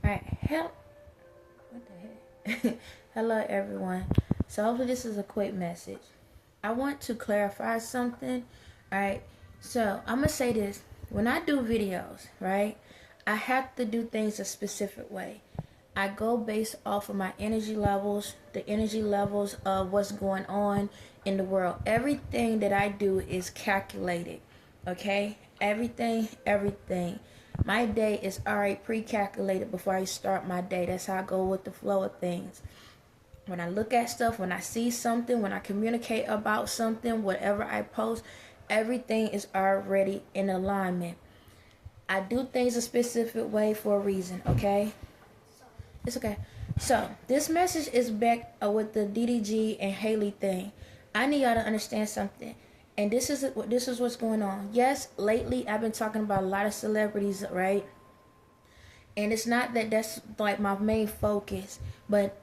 Alright, what the heck? Hello everyone. So hopefully this is a quick message. I want to clarify something. Alright, so I'm gonna say this. When I do videos, right, I have to do things a specific way. I go based off of my energy levels, the energy levels of what's going on in the world. Everything that I do is calculated. Okay? Everything. My day is already pre-calculated before I start my day. That's how I go with the flow of things. When I look at stuff, when I see something, when I communicate about something, whatever I post, everything is already in alignment. I do things a specific way for a reason, okay? It's okay. So, this message is back with the DDG and Halle thing. I need y'all to understand something. And this is what's going on. Yes, lately I've been talking about a lot of celebrities, right? And it's not that that's like my main focus, but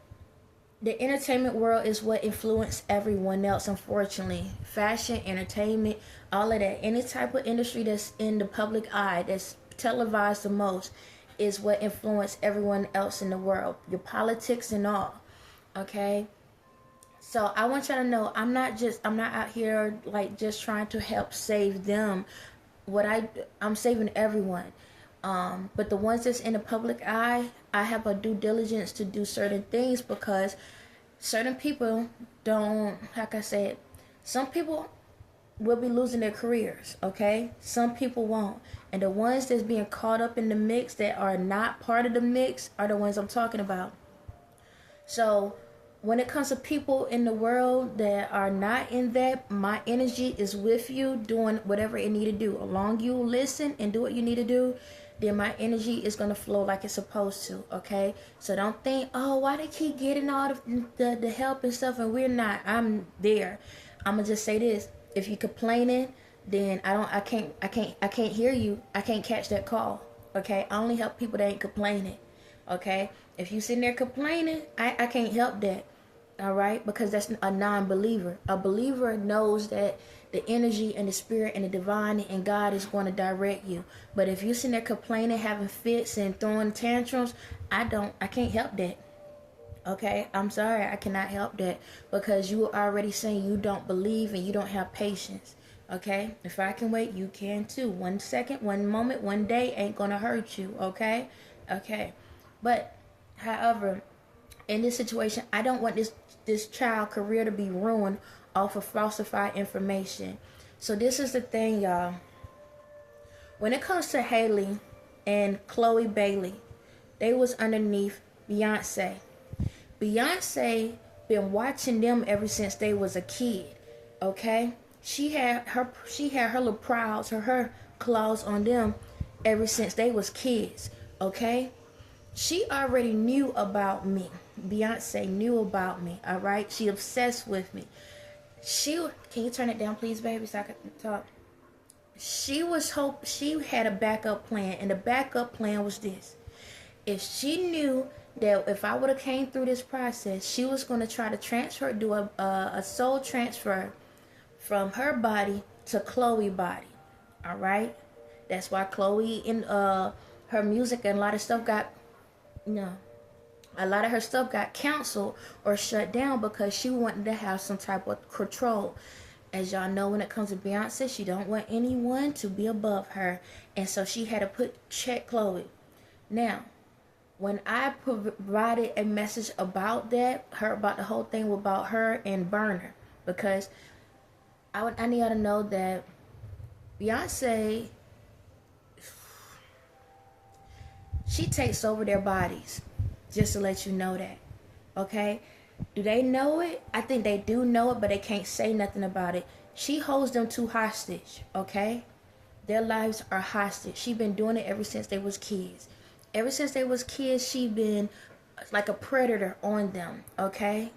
the entertainment world is what influenced everyone else, unfortunately. Fashion, entertainment, all of that. Any type of industry that's in the public eye, that's televised the most, is what influenced everyone else in the world. Your politics and all. Okay? So I want y'all to know, I'm not out here like just trying to help save them. I'm saving everyone. But the ones that's in the public eye, I have a due diligence to do certain things because certain people don't, like I said, some people will be losing their careers, okay? Some people won't. And the ones that's being caught up in the mix that are not part of the mix are the ones I'm talking about. So when it comes to people in the world that are not in that, my energy is with you doing whatever it need to do. Along you listen and do what you need to do, then my energy is going to flow like it's supposed to, okay? So don't think, oh, why they keep getting all the help and stuff and we're not. I'm there. I'm going to just say this. If you're complaining, then I can't hear you. I can't catch that call, okay? I only help people that ain't complaining, okay? If you sitting there complaining, I can't help that. All right, because that's a non-believer. A believer knows that the energy and the spirit and the divine and God is going to direct you. But if you're sitting there complaining, having fits and throwing tantrums, I can't help that. Okay, I'm sorry, I cannot help that because you are already saying you don't believe and you don't have patience. Okay, if I can wait, you can too. 1 second, 1 moment, 1 day ain't gonna hurt you. Okay, but however, in this situation, I don't want this child career to be ruined off of falsified information. So this is the thing, y'all. When it comes to Halle and Chloe Bailey, they was underneath Beyonce. Beyonce been watching them ever since they was a kid. Okay, she had her little prowls, her claws on them ever since they was kids. Okay. She already knew about me. Beyonce knew about me, all right? She obsessed with me. Can you turn it down, please, baby, so I can talk? She had a backup plan, and the backup plan was this. If she knew that if I would have came through this process, she was going to try to do a soul transfer from her body to Chloe's body, all right? That's why Chloe in her music and a lot of stuff a lot of her stuff got canceled or shut down because she wanted to have some type of control. As y'all know, when it comes to Beyonce, she don't want anyone to be above her, and so she had to check Chloe. Now, when I provided a message about about the whole thing about her and Burner, because I need y'all to know that Beyonce, she takes over their bodies, just to let you know that, okay? Do they know it? I think they do know it, but they can't say nothing about it. She holds them to hostage, okay? Their lives are hostage. She been doing it ever since they was kids. Ever since they was kids, she been like a predator on them, okay?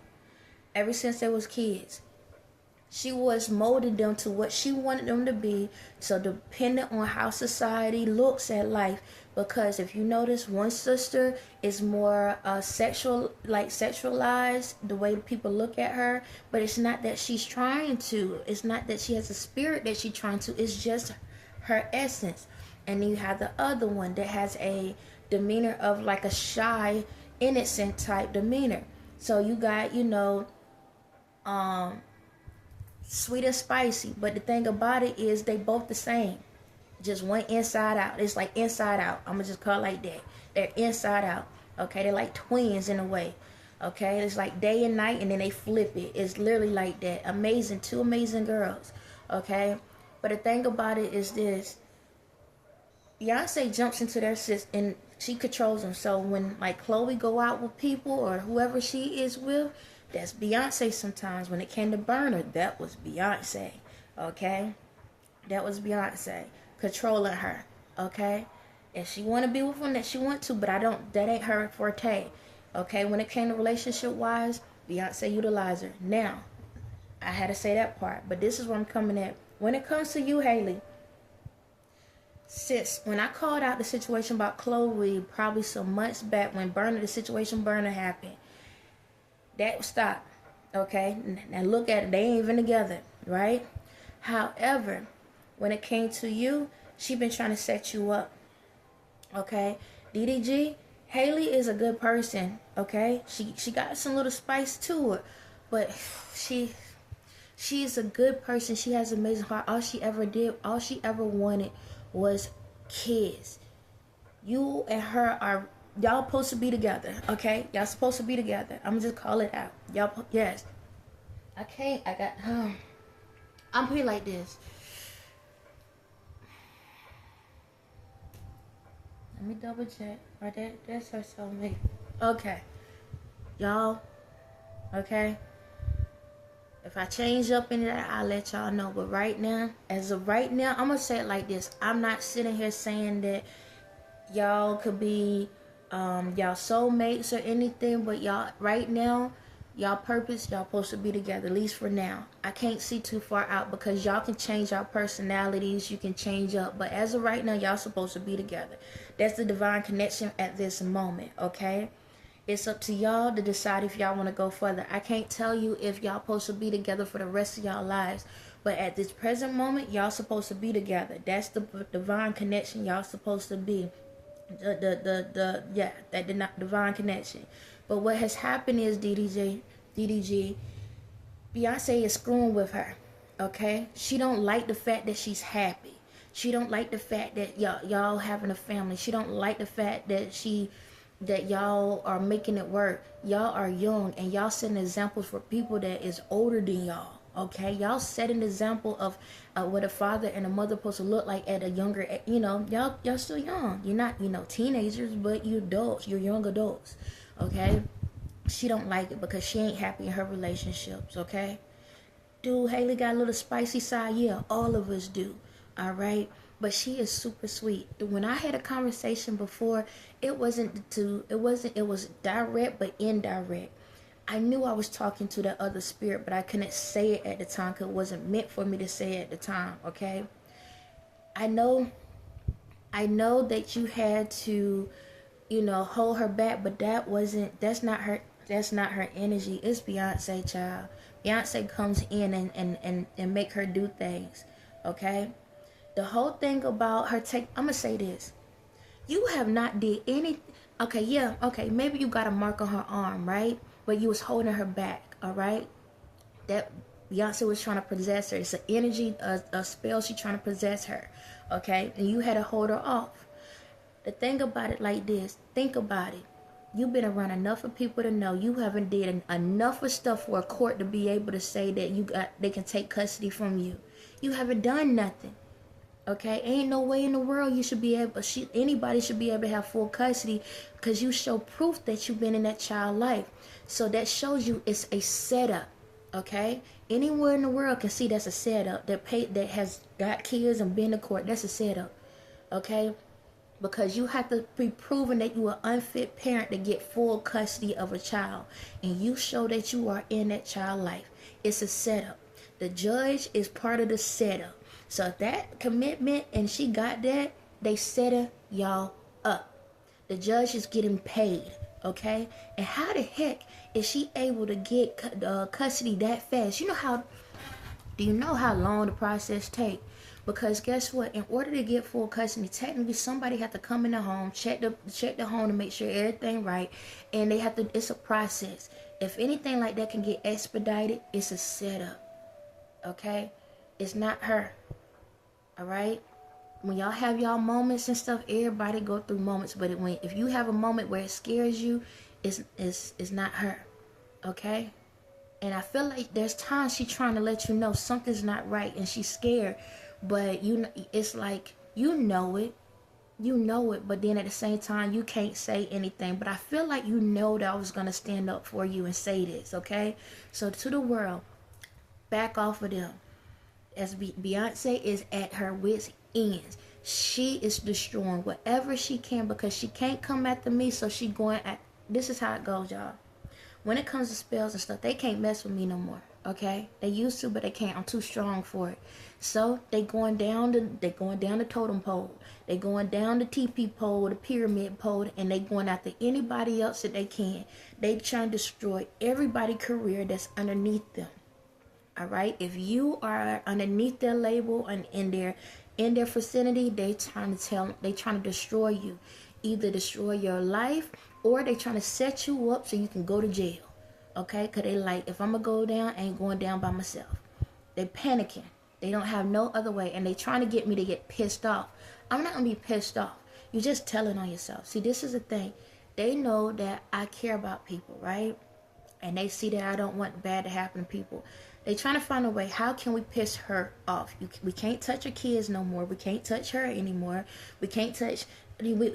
Ever since they was kids. She was molding them to what she wanted them to be, so dependent on how society looks at life. Because if you notice, one sister is more sexualized, the way people look at her. But it's not that she's trying to. It's not that she has a spirit that she's trying to. It's just her essence. And then you have the other one that has a demeanor of like a shy, innocent type demeanor. So you got, sweet and spicy. But the thing about it is they both the same. Just one inside out. It's like inside out. I'm gonna just call it like that. They're inside out. Okay, they're like twins in a way. Okay, it's like day and night, and then they flip it. It's literally like that. Amazing, two amazing girls. Okay, but the thing about it is this: Beyonce jumps into their system and she controls them. So when like Chloe go out with people or whoever she is with, that's Beyonce. Sometimes when it came to Burner, that was Beyonce. Okay, that was Beyonce controlling her. Okay, if she want to be with one, that she want to, but that ain't her forte. Okay, when it came to relationship wise, Beyonce utilized her. Now, I had to say that part, but this is where I'm coming at. When it comes to you, Halle, sis, when I called out the situation about Chloe probably some months back when the situation Burner happened, that stopped. Okay, now look at it, they ain't even together, right? However, when it came to you, she been trying to set you up. Okay, DDG, Halle is a good person. Okay, she got some little spice to her, but she's a good person. She has an amazing heart. All she ever wanted was kids. You and her y'all supposed to be together. Okay, y'all supposed to be together. I'm just call it out. Yes. I'm here like this. Let me double check. That's her soulmate. Okay. Y'all. Okay. If I change up in that, I'll let y'all know. But right now, as of right now, I'm going to say it like this. I'm not sitting here saying that y'all could be y'all soulmates or anything. But y'all, right now, y'all supposed to be together, at least for now. I can't see too far out because y'all can change your personalities. You can change up. But as of right now, y'all supposed to be together. That's the divine connection at this moment, okay? It's up to y'all to decide if y'all want to go further. I can't tell you if y'all supposed to be together for the rest of y'all lives. But at this present moment, y'all supposed to be together. That's the divine connection y'all supposed to be. That divine connection. But what has happened is DDG, Beyonce is screwing with her. Okay? She don't like the fact that she's happy. She don't like the fact that y'all having a family. She don't like the fact that y'all are making it work. Y'all are young and y'all setting examples for people that is older than y'all. Okay, y'all set an example of what a father and a mother supposed to look like at a younger, y'all still young. You're not, teenagers, but you're adults. You're young adults. Okay, she don't like it because she ain't happy in her relationships. Okay, dude, Halle got a little spicy side. Yeah, all of us do. All right, but she is super sweet. When I had a conversation before, it was direct but indirect. I knew I was talking to that other spirit, but I couldn't say it at the time because it wasn't meant for me to say it at the time. Okay, I know that you had to, hold her back, but that's not her energy. It's Beyonce, child. Beyonce comes in and make her do things. Okay, the whole thing about her I'm gonna say this: you have not did any. Okay, yeah, okay, maybe you got a mark on her arm, right? But you was holding her back, all right? That Beyonce was trying to possess her. It's an energy, a spell. She trying to possess her, okay? And you had to hold her off. The thing about it like this: think about it. You've been around enough of people to know you haven't did enough of stuff for a court to be able to say that they can take custody from you. You haven't done nothing. Okay, ain't no way in the world you should be able. Anybody should be able to have full custody because you show proof that you've been in that child life. So that shows you it's a setup. Okay, anywhere in the world can see that's a setup. That has got kids and been to court. That's a setup. Okay, because you have to be proven that you are unfit parent to get full custody of a child, and you show that you are in that child life. It's a setup. The judge is part of the setup. So that commitment, and she got that, they set y'all up. The judge is getting paid, okay? And how the heck is she able to get custody that fast? Do you know how long the process take? Because guess what? In order to get full custody, technically somebody have to come in the home, check the home to make sure everything right, and they have to. It's a process. If anything like that can get expedited, it's a setup. Okay, it's not her. All right. When y'all have y'all moments and stuff, everybody go through moments. But if you have a moment where it scares you, it's not her. Okay. And I feel like there's times she's trying to let you know something's not right, and she's scared. But it's like you know it, but then at the same time you can't say anything. But I feel like you know that I was gonna stand up for you and say this, okay? So to the world, back off of them. As Beyonce is at her wit's ends, she is destroying whatever she can because she can't come after me. So she going at. This is how it goes, y'all. When it comes to spells and stuff, they can't mess with me no more. Okay, they used to, but they can't. I'm too strong for it. So they going down the totem pole. They going down the TP pole, the pyramid pole, and they going after anybody else that they can. They trying to destroy everybody's career that's underneath them. All right, if you are underneath their label and in their vicinity, they trying to destroy you. Either destroy your life or they trying to set you up so you can go to jail. Okay, because they like, if I'm going to go down, I ain't going down by myself. They panicking. They don't have no other way. And they trying to get me to get pissed off. I'm not going to be pissed off. You're just telling on yourself. See, this is the thing. They know that I care about people, right? And they see that I don't want bad to happen to people. They trying to find a way. How can we piss her off? We can't touch her kids no more. We can't touch her anymore. We can't touch...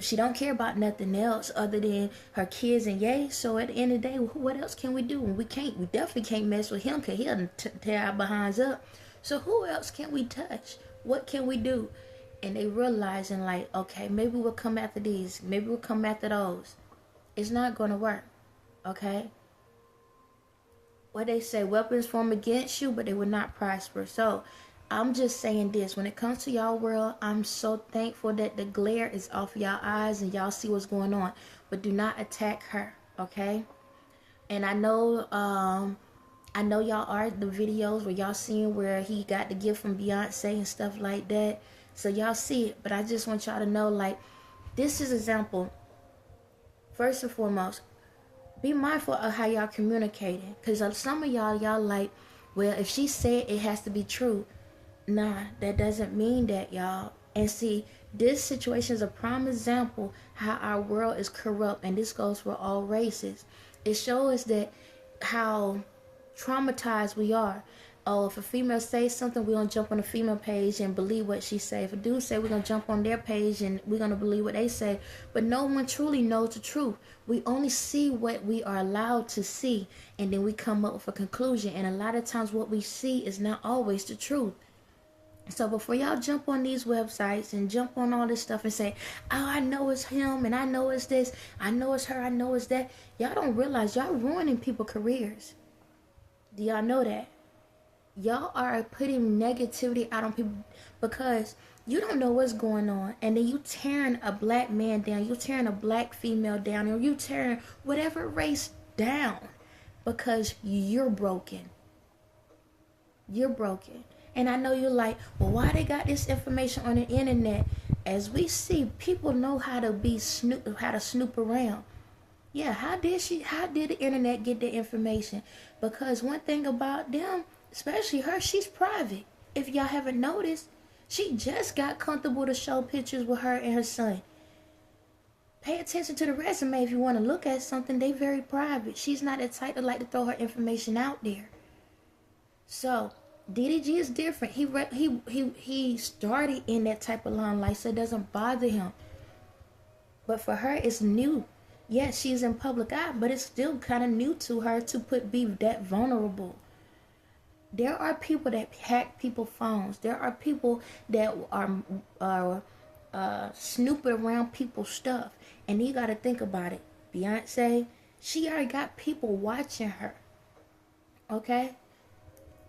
She don't care about nothing else other than her kids and yay. So at the end of the day, what else can we do? We definitely can't mess with him because he'll tear our behinds up. So who else can we touch? What can we do? And they realizing like, okay, maybe we'll come after these. Maybe we'll come after those. It's not going to work. Okay? What they say, weapons form against you, but they will not prosper. So I'm just saying this, when it comes to y'all world, I'm so thankful that the glare is off y'all eyes and y'all see what's going on. But do not attack her, okay? And I know y'all are the videos where y'all seeing where he got the gift from Beyonce and stuff like that. So y'all see it, but I just want y'all to know, like, this is example. First and foremost, be mindful of how y'all communicating. Because some of y'all like, well, if she said it has to be true. Nah, that doesn't mean that, y'all. And see, this situation is a prime example how our world is corrupt, and this goes for all races. It shows that how traumatized we are. Oh, if a female says something, we're going to jump on the female page and believe what she say. If a dude say, we're going to jump on their page and we're going to believe what they say. But no one truly knows the truth. We only see what we are allowed to see, and then we come up with a conclusion. And a lot of times what we see is not always the truth. So before y'all jump on these websites and jump on all this stuff and say, oh, I know it's him and I know it's this, I know it's her, I know it's that. Y'all don't realize y'all ruining people's careers. Do y'all know that? Y'all are putting negativity out on people because you don't know what's going on. And then you tearing a black man down, you tearing a black female down, or you tearing whatever race down because you're broken. You're broken. And I know you're like, well, why they got this information on the internet? As we see, people know how to snoop around. Yeah, how did the internet get the information? Because one thing about them, especially her, she's private. If y'all haven't noticed, she just got comfortable to show pictures with her and her son. Pay attention to the resume if you want to look at something. They very private. She's not the type to like to throw her information out there. So DDG is different. He started in that type of limelight, so it doesn't bother him. But for her, it's new. Yes, she's in public eye, but it's still kind of new to her to be that vulnerable. There are people that hack people's phones. There are people that are snooping around people's stuff. And you got to think about it. Beyonce, she already got people watching her. Okay?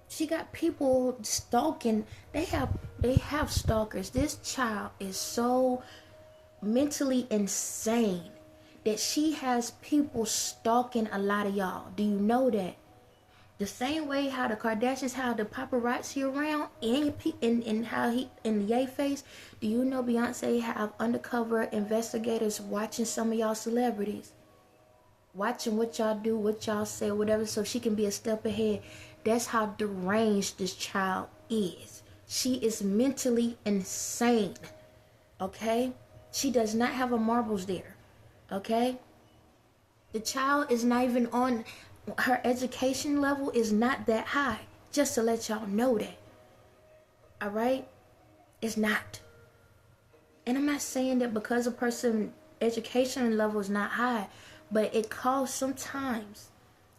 She got people stalking. They have stalkers. This child is so mentally insane that she has people stalking a lot of y'all. Do you know that? The same way how the Kardashians have the paparazzi around and how he in Ye face. Do you know Beyonce have undercover investigators watching some of y'all celebrities? Watching what y'all do, what y'all say, whatever, so she can be a step ahead. That's how deranged this child is. She is mentally insane. Okay? She does not have her marbles there. Okay? The child is not even on, her education level is not that high. Just to let y'all know that. Alright? It's not. And I'm not saying that because a person's education level is not high, but it sometimes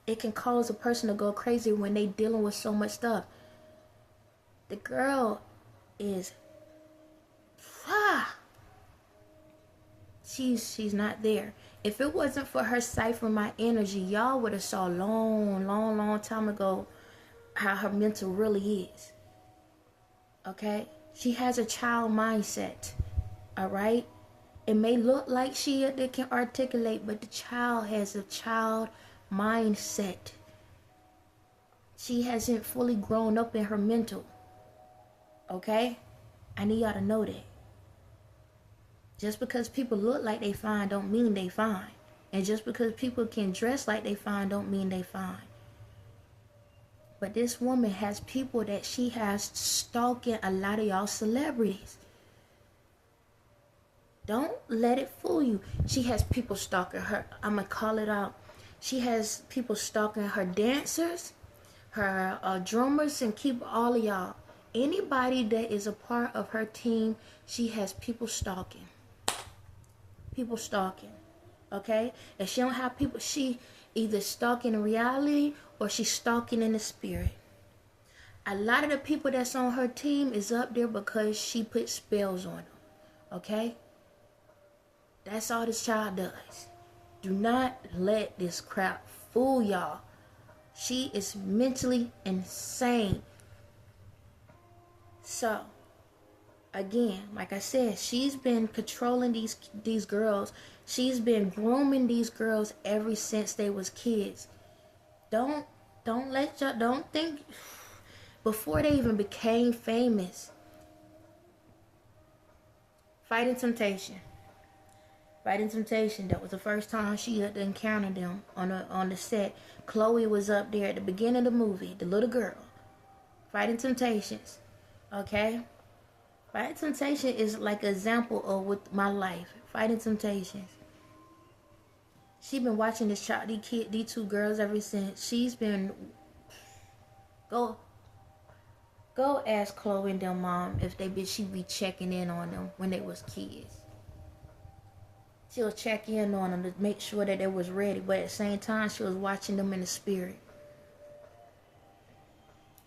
it can cause a person to go crazy when they dealing with so much stuff. The girl is she's not there. If it wasn't for her ciphering my energy, y'all would have saw long time ago how her mental really is. Okay? She has a child mindset. Alright? It may look like she can articulate, but the child has a child mindset. She hasn't fully grown up in her mental. Okay? I need y'all to know that. Just because people look like they fine don't mean they fine. And just because people can dress like they fine don't mean they fine. But this woman has people that she has stalking a lot of y'all celebrities. Don't let it fool you. She has people stalking her. I'm going to call it out. She has people stalking her dancers, her drummers, and keep all of y'all. Anybody that is a part of her team, she has people stalking. People stalking. Okay? If she don't have people, she either stalking in reality or she's stalking in the spirit. A lot of the people that's on her team is up there because she put spells on them. Okay? That's all this child does. Do not let this crap fool y'all. She is mentally insane. So, again, like I said, she's been controlling these girls. She's been grooming these girls ever since they was kids. Don't think before they even became famous. Fighting Temptation, that was the first time she had encountered them on the set. Chloe was up there at the beginning of the movie, the little girl. Fighting Temptations, okay? Fighting Temptation is like an example of with my life. Fighting Temptations. She been watching this child, these two girls ever since. She's been go ask Chloe and their mom if she be checking in on them when they was kids. She'll check in on them to make sure that they was ready, but at the same time, she was watching them in the spirit.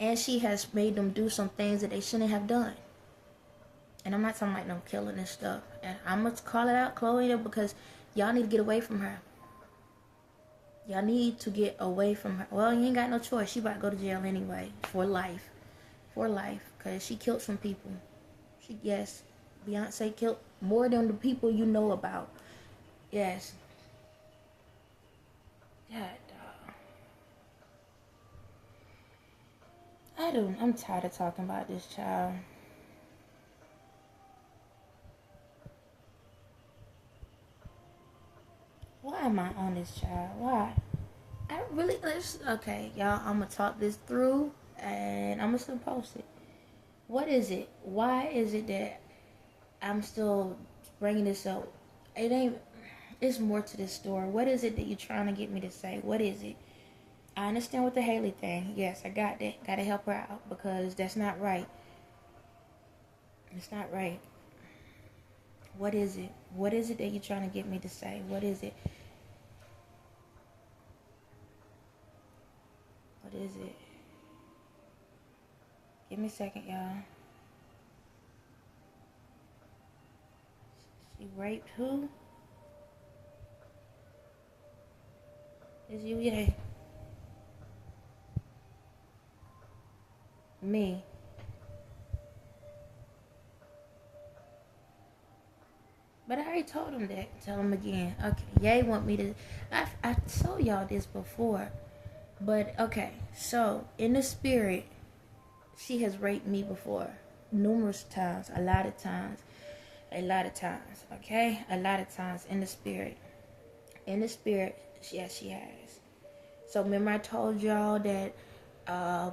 And she has made them do some things that they shouldn't have done. And I'm not talking about no killing and stuff. And I'm going to call it out, Chloe, because y'all need to get away from her. Y'all need to get away from her. Well, you ain't got no choice. She about to go to jail anyway. For life. For life. Because she killed some people. Yes. Beyonce killed more than the people you know about. Yes. God, I'm tired of talking about this child. Why am I on this child? Why? Okay, y'all, I'm going to talk this through and I'm going to still post it. What is it? Why is it that I'm still bringing this up? It's more to this story. What is it that you're trying to get me to say? What is it? I understand with the Halle thing. Yes, I got that. Got to help her out because that's not right. It's not right. What is it? What is it that you're trying to get me to say? What is it? What is it? Give me a second, y'all. She raped who? Is you, yeah. Me. But I already told him that. Tell him again. Okay. Ye want me to... I told y'all this before. But okay, so in the spirit, she has raped me before, numerous times, a lot of times, okay, a lot of times in the spirit. In the spirit, yes, she has. So remember I told y'all that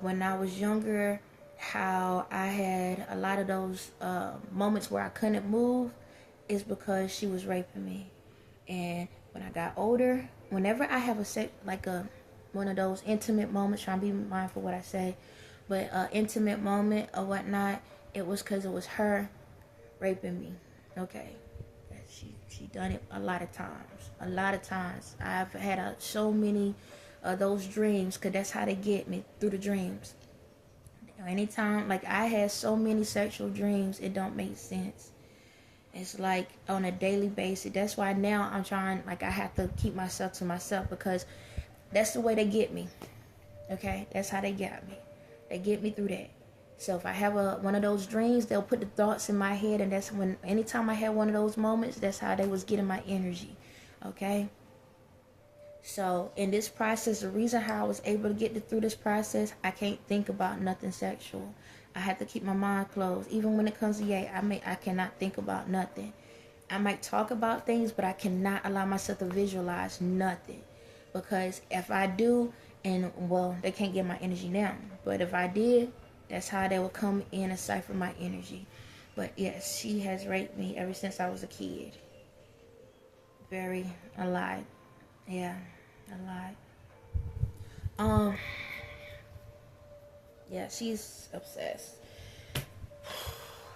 when I was younger, how I had a lot of those moments where I couldn't move, is because she was raping me. And when I got older, whenever I have one of those intimate moments, trying to be mindful what I say, but intimate moment or whatnot, it was because it was her raping me. Okay, she done it a lot of times. A lot of times. I've had so many of those dreams, because that's how they get me, through the dreams. Anytime, like, I had so many sexual dreams, it don't make sense. It's like on a daily basis. That's why now I'm trying, like, I have to keep myself to myself, because that's the way they get me. Okay, that's how they got me. They get me through that. So if I have one of those dreams, they'll put the thoughts in my head, and that's when, anytime I had one of those moments, that's how they was getting my energy. Okay. So in this process, the reason how I was able to get through this process, I can't think about nothing sexual. I have to keep my mind closed. Even when it comes to I cannot think about nothing. I might talk about things, but I cannot allow myself to visualize nothing. Because if I do, and well, they can't get my energy now. But if I did, that's how they would come in and cipher my energy. But yes, she has raped me ever since I was a kid. Very alive. Yeah, alive. Yeah, she's obsessed.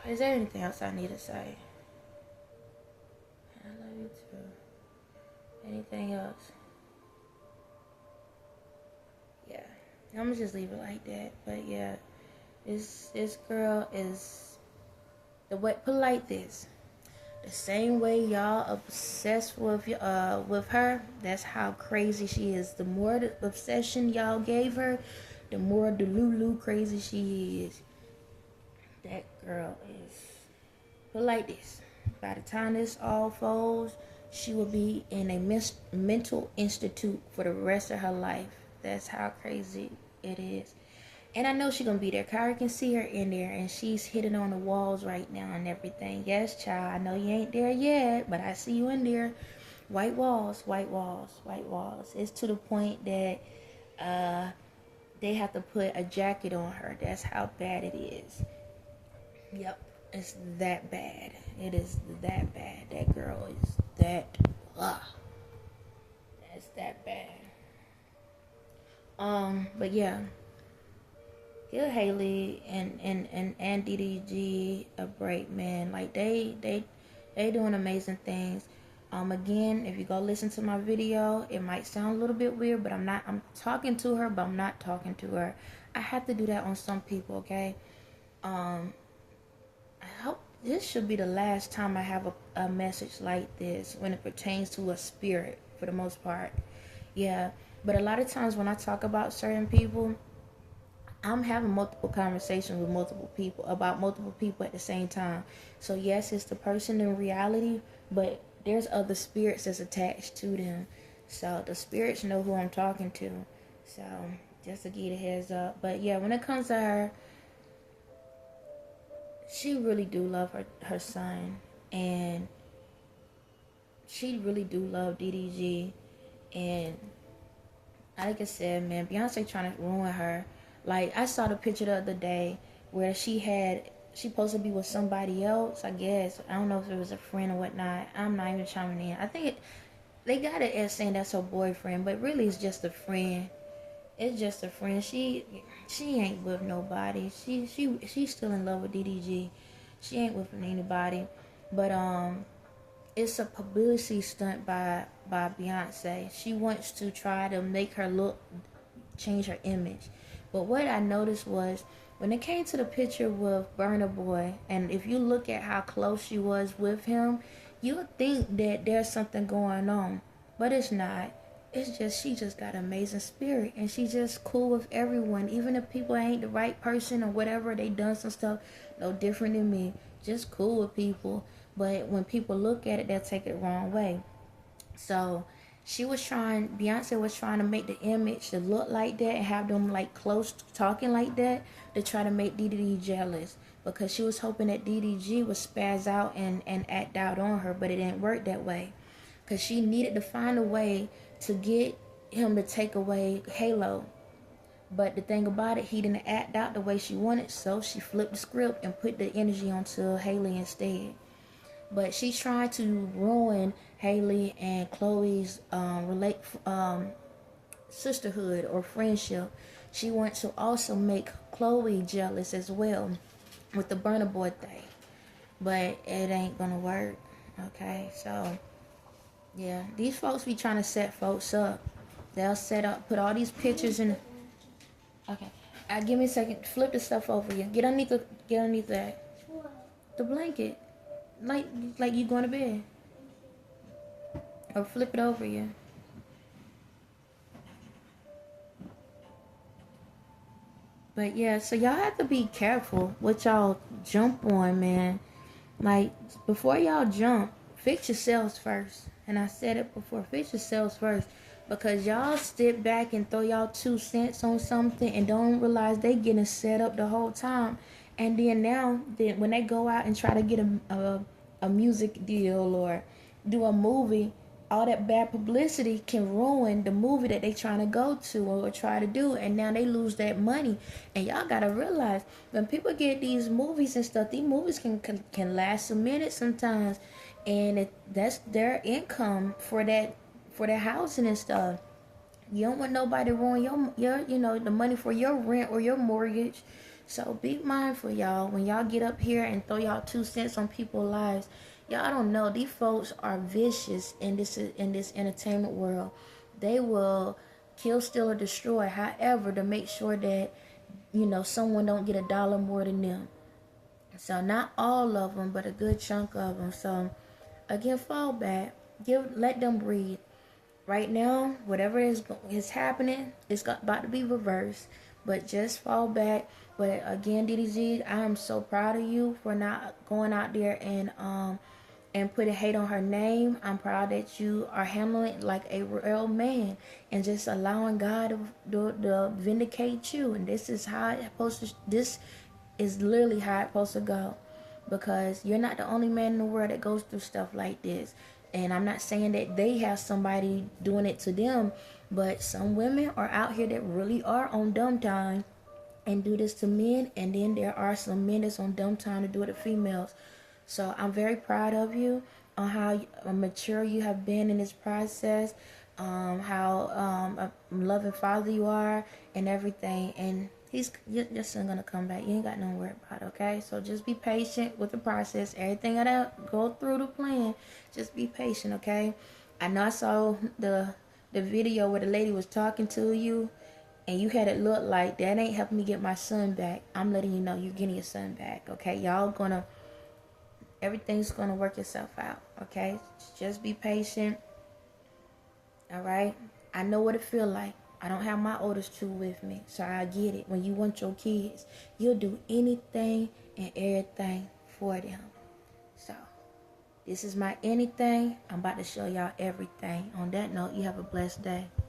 Is there anything else I need to say? I love you too. Anything else? Yeah, I'm gonna just leave it like that. But yeah, this girl is the way. Put it like this: the same way y'all obsessed with her, that's how crazy she is. The more the obsession y'all gave her, the more delulu crazy she is. That girl is. But like this, by the time this all folds, she will be in a mental institute for the rest of her life. That's how crazy it is. And I know she's gonna be there. Kyra can see her in there, and she's hitting on the walls right now and everything. Yes, child, I know you ain't there yet, but I see you in there. White walls, white walls, white walls. It's to the point that they have to put a jacket on her. That's how bad it is. Yep, it's that bad. It is that bad. That girl is that. That's that bad. But yeah. Give Halle and DDG a break, man. Like they doing amazing things. Again, if you go listen to my video, it might sound a little bit weird, but I'm talking to her, but I'm not talking to her. I have to do that on some people, okay? I hope this should be the last time I have a message like this when it pertains to a spirit, for the most part. Yeah, but a lot of times when I talk about certain people, I'm having multiple conversations with multiple people about multiple people at the same time. So yes, it's the person in reality, but there's other spirits that's attached to them. So the spirits know who I'm talking to. So just to give you a heads up. But yeah, when it comes to her, she really do love her son. And she really do love DDG. And like I said, man, Beyonce trying to ruin her. Like, I saw the picture the other day where she supposed to be with somebody else, I guess. I don't know if it was a friend or whatnot. I'm not even chiming in. I think they got it as saying that's her boyfriend, but really it's just a friend. It's just a friend. She ain't with nobody. She's still in love with DDG. She ain't with anybody. But it's a publicity stunt by Beyonce. She wants to try to make her change her image. But what I noticed was, when it came to the picture with Burna Boy, and if you look at how close she was with him, you would think that there's something going on. But it's not. It's just, she just got an amazing spirit, and she's just cool with everyone. Even if people ain't the right person or whatever, they done some stuff no different than me. Just cool with people. But when people look at it, they'll take it the wrong way. So Beyonce was trying to make the image to look like that and have them like close talking like that to try to make DDG jealous, because she was hoping that DDG would spaz out and act out on her, but it didn't work that way, because she needed to find a way to get him to take away Halo. But the thing about it, he didn't act out the way she wanted, so she flipped the script and put the energy onto Halle instead. But she's trying to ruin Halle and Chloe's sisterhood or friendship. She wants to also make Chloe jealous as well with the burner boy thing. But it ain't gonna work. Okay, so yeah, these folks be trying to set folks up. They'll put all these pictures in. Okay, give me a second. Flip the stuff over you. Get underneath that. The blanket. Like you going to bed. Or flip it over you. But yeah, so y'all have to be careful what y'all jump on, man. Like, before y'all jump, fix yourselves first. And I said it before, fix yourselves first. Because y'all sit back and throw y'all 2 cents on something and don't realize they getting set up the whole time. And then when they go out and try to get a music deal or do a movie, all that bad publicity can ruin the movie that they trying to go to or try to do, and now they lose that money. And y'all gotta realize, when people get these movies and stuff, these movies can last a minute sometimes, and that's their income for that housing and stuff. You don't want nobody to ruin your the money for your rent or your mortgage. So be mindful, y'all, when y'all get up here and throw y'all 2 cents on people's lives. Y'all don't know, these folks are vicious in this entertainment world. They will kill, steal, or destroy, however, to make sure that someone don't get $1 more than them. So not all of them, but a good chunk of them. So again, fall back, let them breathe. Right now, whatever is happening, it's about to be reversed. But just fall back. But again, DDG, I am so proud of you for not going out there and putting hate on her name. I'm proud that you are handling it like a real man and just allowing God to vindicate you. And this is literally how it's supposed to go, because you're not the only man in the world that goes through stuff like this. And I'm not saying that they have somebody doing it to them, but some women are out here that really are on dumb time and do this to men, and then there are some men that's on dumb time to do it to females. So I'm very proud of you on how mature you have been in this process, how a loving father you are and everything. And your son gonna come back. You ain't got no worry about it, okay? So just be patient with the process. Everything gotta go through the plan. Just be patient, okay? I know I saw the video where the lady was talking to you, and you had it look like that ain't helping me get my son back. I'm letting you know you're getting your son back, okay? Everything's gonna work itself out, okay? Just be patient, all right? I know what it feel like. I don't have my oldest two with me, so I get it. When you want your kids, you'll do anything and everything for them. So, this is my anything. I'm about to show y'all everything. On that note, you have a blessed day.